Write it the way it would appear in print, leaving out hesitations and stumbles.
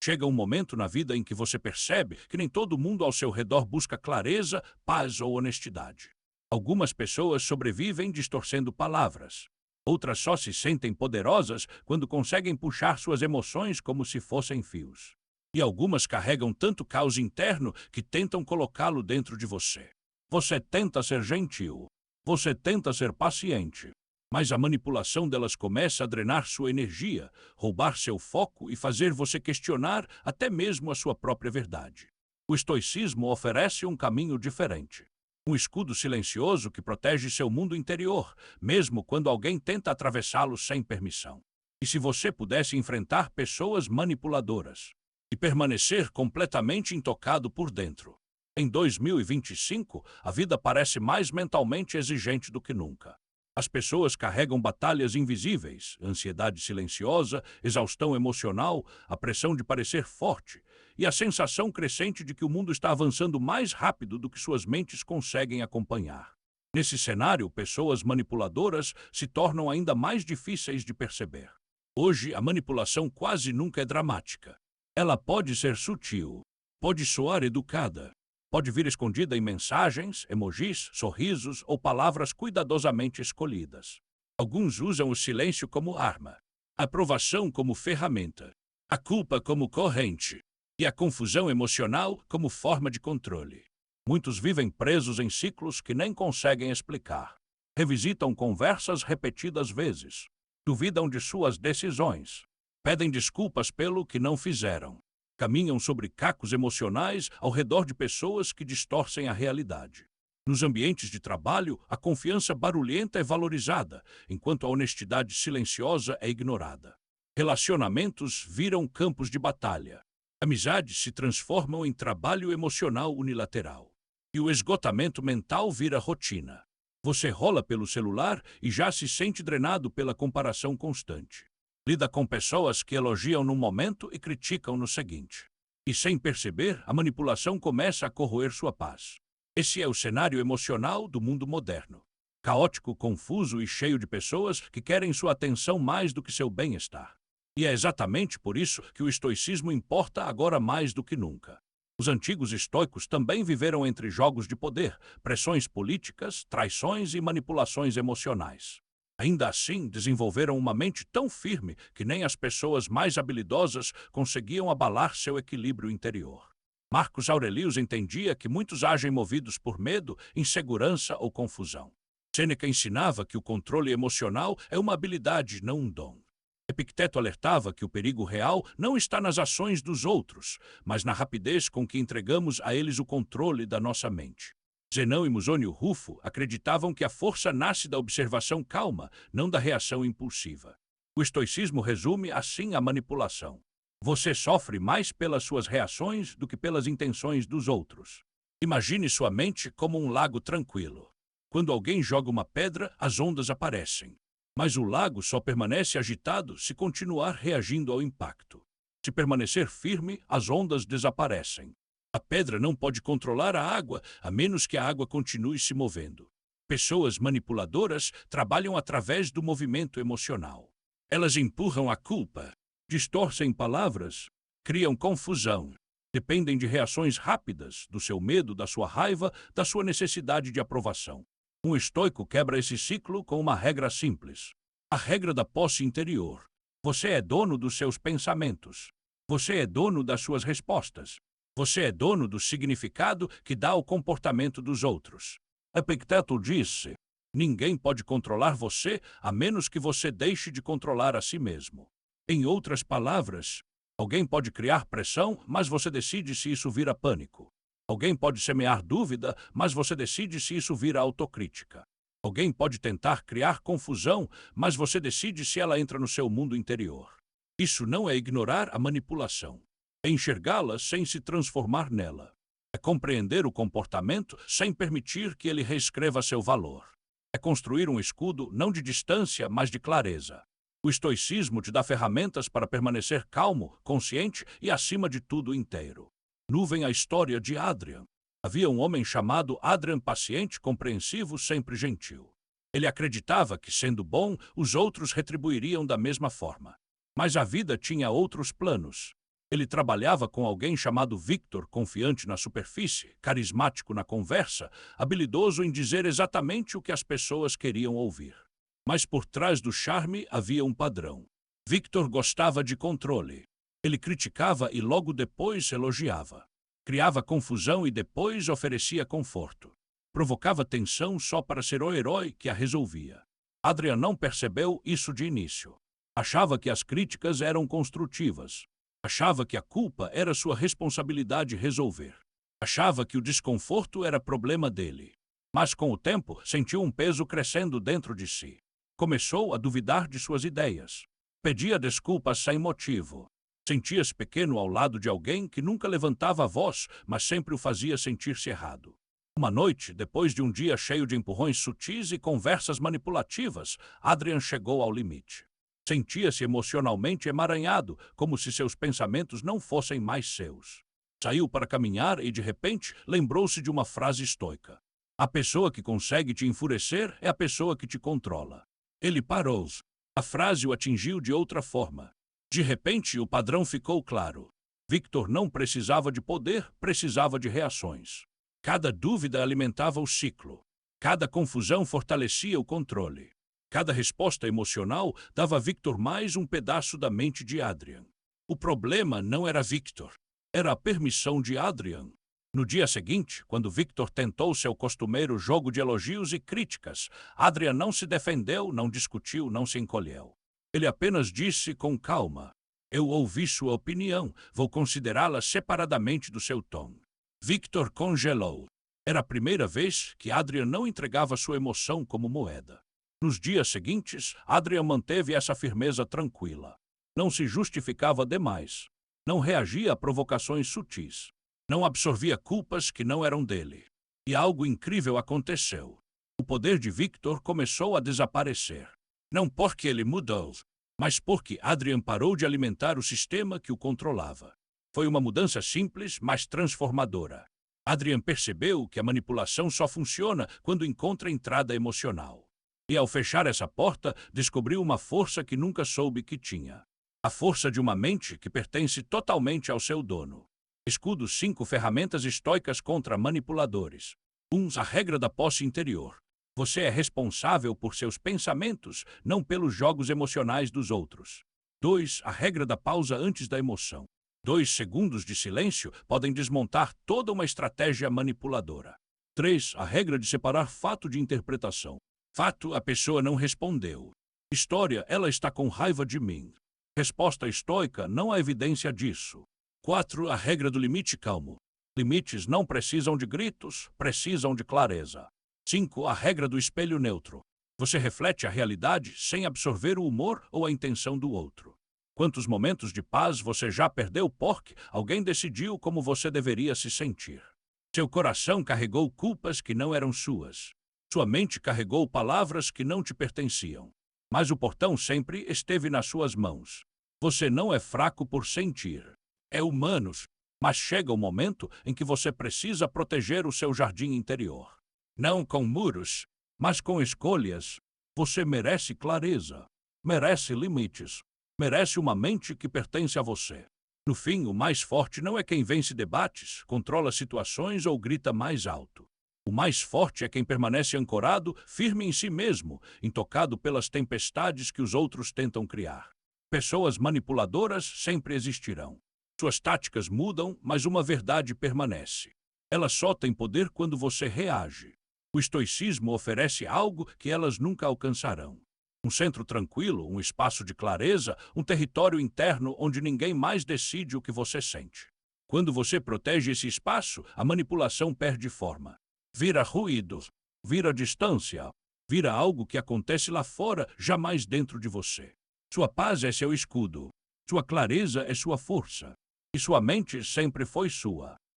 Chega um momento na vida em que você percebe que nem todo mundo ao seu redor busca clareza, paz ou honestidade. Algumas pessoas sobrevivem distorcendo palavras. Outras só se sentem poderosas quando conseguem puxar suas emoções como se fossem fios. E algumas carregam tanto caos interno que tentam colocá-lo dentro de você. Você tenta ser gentil. Você tenta ser paciente. Mas a manipulação delas começa a drenar sua energia, roubar seu foco e fazer você questionar até mesmo a sua própria verdade. O estoicismo oferece um caminho diferente. Um escudo silencioso que protege seu mundo interior, mesmo quando alguém tenta atravessá-lo sem permissão. E se você pudesse enfrentar pessoas manipuladoras e permanecer completamente intocado por dentro? Em 2025, a vida parece mais mentalmente exigente do que nunca. As pessoas carregam batalhas invisíveis, ansiedade silenciosa, exaustão emocional, a pressão de parecer forte e a sensação crescente de que o mundo está avançando mais rápido do que suas mentes conseguem acompanhar. Nesse cenário, pessoas manipuladoras se tornam ainda mais difíceis de perceber. Hoje, a manipulação quase nunca é dramática. Ela pode ser sutil, pode soar educada. Pode vir escondida em mensagens, emojis, sorrisos ou palavras cuidadosamente escolhidas. Alguns usam o silêncio como arma, a aprovação como ferramenta, a culpa como corrente e a confusão emocional como forma de controle. Muitos vivem presos em ciclos que nem conseguem explicar. Revisitam conversas repetidas vezes, duvidam de suas decisões, pedem desculpas pelo que não fizeram. Caminham sobre cacos emocionais ao redor de pessoas que distorcem a realidade. Nos ambientes de trabalho, a confiança barulhenta é valorizada, enquanto a honestidade silenciosa é ignorada. Relacionamentos viram campos de batalha. Amizades se transformam em trabalho emocional unilateral. E o esgotamento mental vira rotina. Você rola pelo celular e já se sente drenado pela comparação constante. Lida com pessoas que elogiam num momento e criticam no seguinte. E sem perceber, a manipulação começa a corroer sua paz. Esse é o cenário emocional do mundo moderno. Caótico, confuso e cheio de pessoas que querem sua atenção mais do que seu bem-estar. E é exatamente por isso que o estoicismo importa agora mais do que nunca. Os antigos estoicos também viveram entre jogos de poder, pressões políticas, traições e manipulações emocionais. Ainda assim, desenvolveram uma mente tão firme que nem as pessoas mais habilidosas conseguiam abalar seu equilíbrio interior. Marcos Aurelius entendia que muitos agem movidos por medo, insegurança ou confusão. Sêneca ensinava que o controle emocional é uma habilidade, não um dom. Epicteto alertava que o perigo real não está nas ações dos outros, mas na rapidez com que entregamos a eles o controle da nossa mente. Zenão e Musônio Rufo acreditavam que a força nasce da observação calma, não da reação impulsiva. O estoicismo resume assim a manipulação. Você sofre mais pelas suas reações do que pelas intenções dos outros. Imagine sua mente como um lago tranquilo. Quando alguém joga uma pedra, as ondas aparecem. Mas o lago só permanece agitado se continuar reagindo ao impacto. Se permanecer firme, as ondas desaparecem. A pedra não pode controlar a água, a menos que a água continue se movendo. Pessoas manipuladoras trabalham através do movimento emocional. Elas empurram a culpa, distorcem palavras, criam confusão. Dependem de reações rápidas, do seu medo, da sua raiva, da sua necessidade de aprovação. Um estoico quebra esse ciclo com uma regra simples. A regra da posse interior. Você é dono dos seus pensamentos. Você é dono das suas respostas. Você é dono do significado que dá ao comportamento dos outros. Epicteto disse: ninguém pode controlar você a menos que você deixe de controlar a si mesmo. Em outras palavras, alguém pode criar pressão, mas você decide se isso vira pânico. Alguém pode semear dúvida, mas você decide se isso vira autocrítica. Alguém pode tentar criar confusão, mas você decide se ela entra no seu mundo interior. Isso não é ignorar a manipulação. É enxergá-la sem se transformar nela. É compreender o comportamento sem permitir que ele reescreva seu valor. É construir um escudo não de distância, mas de clareza. O estoicismo te dá ferramentas para permanecer calmo, consciente e, acima de tudo, inteiro. Nuvem a história de Adrian. Havia um homem chamado Adrian, paciente, compreensivo, sempre gentil. Ele acreditava que, sendo bom, os outros retribuiriam da mesma forma. Mas a vida tinha outros planos. Ele trabalhava com alguém chamado Victor, confiante na superfície, carismático na conversa, habilidoso em dizer exatamente o que as pessoas queriam ouvir. Mas por trás do charme havia um padrão. Victor gostava de controle. Ele criticava e logo depois elogiava. Criava confusão e depois oferecia conforto. Provocava tensão só para ser o herói que a resolvia. Adrian não percebeu isso de início. Achava que as críticas eram construtivas. Achava que a culpa era sua responsabilidade resolver. Achava que o desconforto era problema dele. Mas com o tempo, sentiu um peso crescendo dentro de si. Começou a duvidar de suas ideias. Pedia desculpas sem motivo. Sentia-se pequeno ao lado de alguém que nunca levantava a voz, mas sempre o fazia sentir-se errado. Uma noite, depois de um dia cheio de empurrões sutis e conversas manipulativas, Adrian chegou ao limite. Sentia-se emocionalmente emaranhado, como se seus pensamentos não fossem mais seus. Saiu para caminhar e, de repente, lembrou-se de uma frase estoica. A pessoa que consegue te enfurecer é a pessoa que te controla. Ele parou. A frase o atingiu de outra forma. De repente, o padrão ficou claro. Victor não precisava de poder, precisava de reações. Cada dúvida alimentava o ciclo. Cada confusão fortalecia o controle. Cada resposta emocional dava a Victor mais um pedaço da mente de Adrian. O problema não era Victor, era a permissão de Adrian. No dia seguinte, quando Victor tentou seu costumeiro jogo de elogios e críticas, Adrian não se defendeu, não discutiu, não se encolheu. Ele apenas disse com calma: "Eu ouvi sua opinião, vou considerá-la separadamente do seu tom." Victor congelou. Era a primeira vez que Adrian não entregava sua emoção como moeda. Nos dias seguintes, Adrian manteve essa firmeza tranquila. Não se justificava demais. Não reagia a provocações sutis. Não absorvia culpas que não eram dele. E algo incrível aconteceu. O poder de Victor começou a desaparecer. Não porque ele mudou, mas porque Adrian parou de alimentar o sistema que o controlava. Foi uma mudança simples, mas transformadora. Adrian percebeu que a manipulação só funciona quando encontra entrada emocional. E ao fechar essa porta, descobriu uma força que nunca soube que tinha. A força de uma mente que pertence totalmente ao seu dono. Escudo 5 ferramentas estoicas contra manipuladores. 1. A regra da posse interior. Você é responsável por seus pensamentos, não pelos jogos emocionais dos outros. 2. A regra da pausa antes da emoção. 2 segundos de silêncio podem desmontar toda uma estratégia manipuladora. 3. A regra de separar fato de interpretação. Fato, a pessoa não respondeu. História, ela está com raiva de mim. Resposta estoica, não há evidência disso. 4. A regra do limite calmo. Limites não precisam de gritos, precisam de clareza. 5. A regra do espelho neutro. Você reflete a realidade sem absorver o humor ou a intenção do outro. Quantos momentos de paz você já perdeu porque alguém decidiu como você deveria se sentir? Seu coração carregou culpas que não eram suas. Sua mente carregou palavras que não te pertenciam. Mas o portão sempre esteve nas suas mãos. Você não é fraco por sentir. É humano, mas chega o momento em que você precisa proteger o seu jardim interior. Não com muros, mas com escolhas. Você merece clareza, merece limites, merece uma mente que pertence a você. No fim, o mais forte não é quem vence debates, controla situações ou grita mais alto. O mais forte é quem permanece ancorado, firme em si mesmo, intocado pelas tempestades que os outros tentam criar. Pessoas manipuladoras sempre existirão. Suas táticas mudam, mas uma verdade permanece. Elas só têm poder quando você reage. O estoicismo oferece algo que elas nunca alcançarão. Um centro tranquilo, um espaço de clareza, um território interno onde ninguém mais decide o que você sente. Quando você protege esse espaço, a manipulação perde forma. Vira ruído, vira distância, vira algo que acontece lá fora, jamais dentro de você. Sua paz é seu escudo, sua clareza é sua força, e sua mente sempre foi sua.